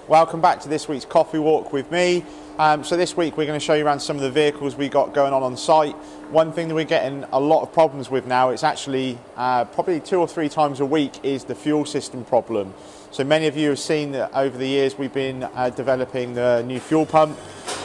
Welcome back to this week's coffee walk with me. So this week we're going to show you around some of the vehicles we got going on site. One thing that we're getting a lot of problems with now, it's actually probably 2 or 3 times a week, is the fuel system problem. So many of you have seen that over the years we've been developing the new fuel pump,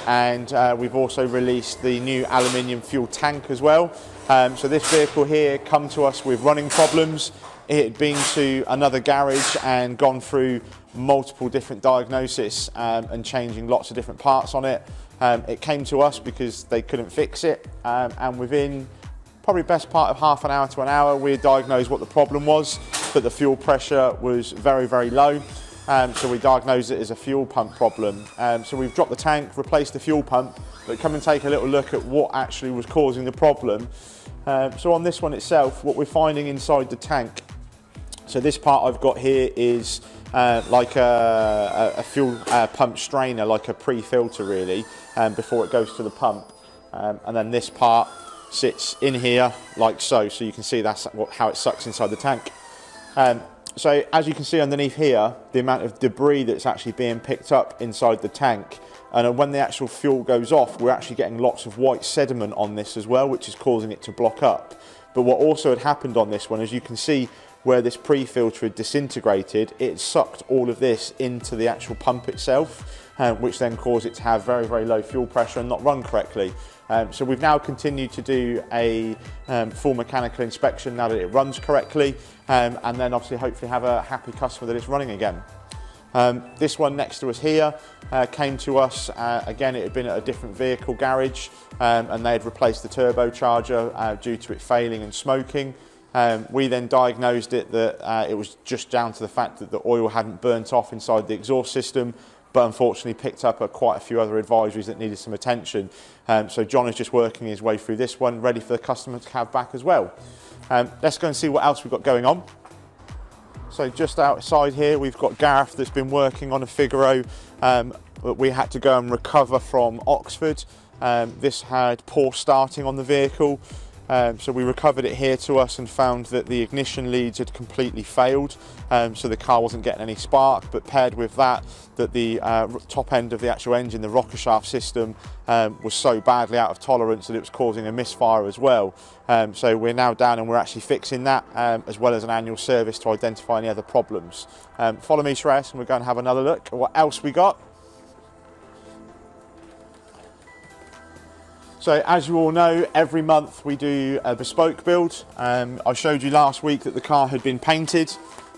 and we've also released the new aluminium fuel tank as well. So this vehicle here come to us with running problems. It had been to another garage and gone through multiple different diagnoses and changing lots of different parts on it. It came to us because they couldn't fix it, and within probably best part of half an hour to an hour we had diagnosed what the problem was, that the fuel pressure was very, very low. So we diagnosed it as a fuel pump problem. So we've dropped the tank, replaced the fuel pump, but come and take a little look at what actually was causing the problem. So on this one itself, what we're finding inside the tank, so this part I've got here is like a fuel pump strainer, like a pre-filter really, before it goes to the pump. And then this part sits in here like so, so you can see that's how it sucks inside the tank. So as you can see underneath here, the amount of debris that's actually being picked up inside the tank, and when the actual fuel goes off, we're actually getting lots of white sediment on this as well, which is causing it to block up. But what also had happened on this one, as you can see, where this pre-filter had disintegrated, it sucked all of this into the actual pump itself, which then caused it to have very, very low fuel pressure and not run correctly. So we've now continued to do a full mechanical inspection now that it runs correctly, and then obviously hopefully have a happy customer that it's running again. This one next to us here came to us, again it had been at a different vehicle garage, and they had replaced the turbocharger due to it failing and smoking. We then diagnosed it that it was just down to the fact that the oil hadn't burnt off inside the exhaust system, but unfortunately picked up quite a few other advisories that needed some attention. So John is just working his way through this one, ready for the customer to have back as well. Let's go and see what else we've got going on. So just outside here we've got Gareth that's been working on a Figaro that we had to go and recover from Oxford. This had poor starting on the vehicle. So we recovered it here to us and found that the ignition leads had completely failed, so the car wasn't getting any spark, but paired with that the top end of the actual engine, the rocker shaft system, was so badly out of tolerance that it was causing a misfire as well. So we're now down and we're actually fixing that, as well as an annual service to identify any other problems. Follow me, Shreyas, and we're going to have another look at what else we got. So as you all know, every month we do a bespoke build. I showed you last week that the car had been painted.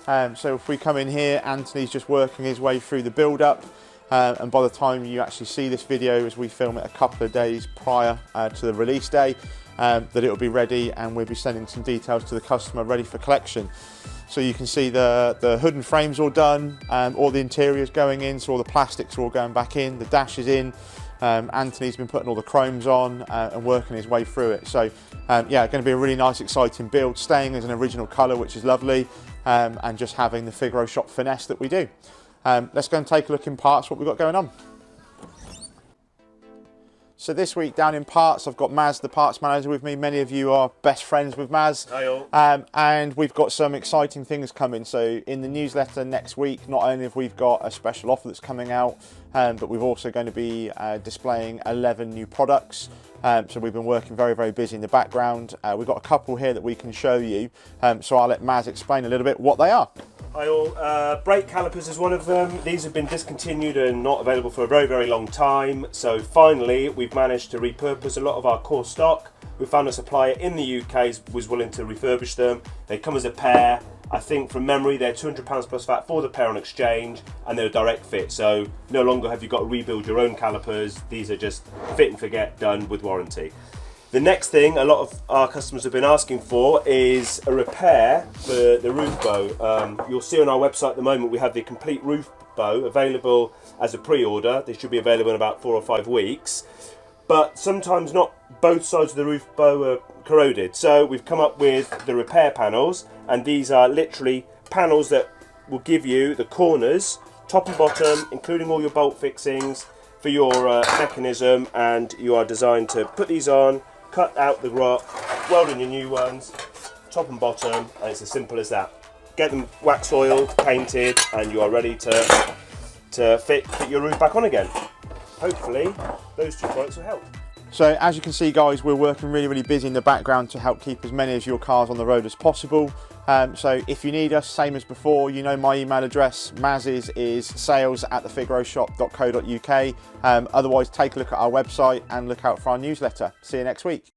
So if we come in here, Anthony's just working his way through the build up. And by the time you actually see this video, as we film it a couple of days prior to the release day, that it'll be ready and we'll be sending some details to the customer ready for collection. So you can see the hood and frame's all done, all the interior's going in, so all the plastics are all going back in, the dash is in. Anthony's been putting all the chromes on and working his way through it. So yeah, going to be a really nice, exciting build, staying as an original colour, which is lovely, and just having the Figaro Shop finesse that we do. Let's go and take a look in parts, what we've got going on. So this week down in parts, I've got Maz, the parts manager, with me. Many of you are best friends with Maz. Hi all. And we've got some exciting things coming. So in the newsletter next week, not only have we got a special offer that's coming out, but we're also going to be displaying 11 new products. So we've been working very, very busy in the background. We've got a couple here that we can show you. So I'll let Maz explain a little bit what they are. Hi all. Brake calipers is one of them. These have been discontinued and not available for a very, very long time. So finally, we've managed to repurpose a lot of our core stock. We found a supplier in the UK was willing to refurbish them. They come as a pair. I think from memory, they're £200 plus VAT for the pair on exchange, and they're a direct fit. So no longer have you got to rebuild your own calipers. These are just fit and forget, done with warranty. The next thing a lot of our customers have been asking for is a repair for the roof bow. You'll see on our website at the moment we have the complete roof bow available as a pre-order. They should be available in about 4 or 5 weeks. But sometimes not both sides of the roof bow are corroded. So we've come up with the repair panels, and these are literally panels that will give you the corners, top and bottom, including all your bolt fixings for your mechanism, and you are designed to put these on, cut out the rock, weld in your new ones, top and bottom, and it's as simple as that. Get them wax oiled, painted, and you are ready to to fit your roof back on again. Hopefully those two products will help. So as you can see guys, we're working really busy in the background to help keep as many of your cars on the road as possible. So if you need us, same as before, you know my email address. Maz's is sales@thefigaroshop.co.uk. Otherwise take a look at our website and look out for our newsletter. See you next week.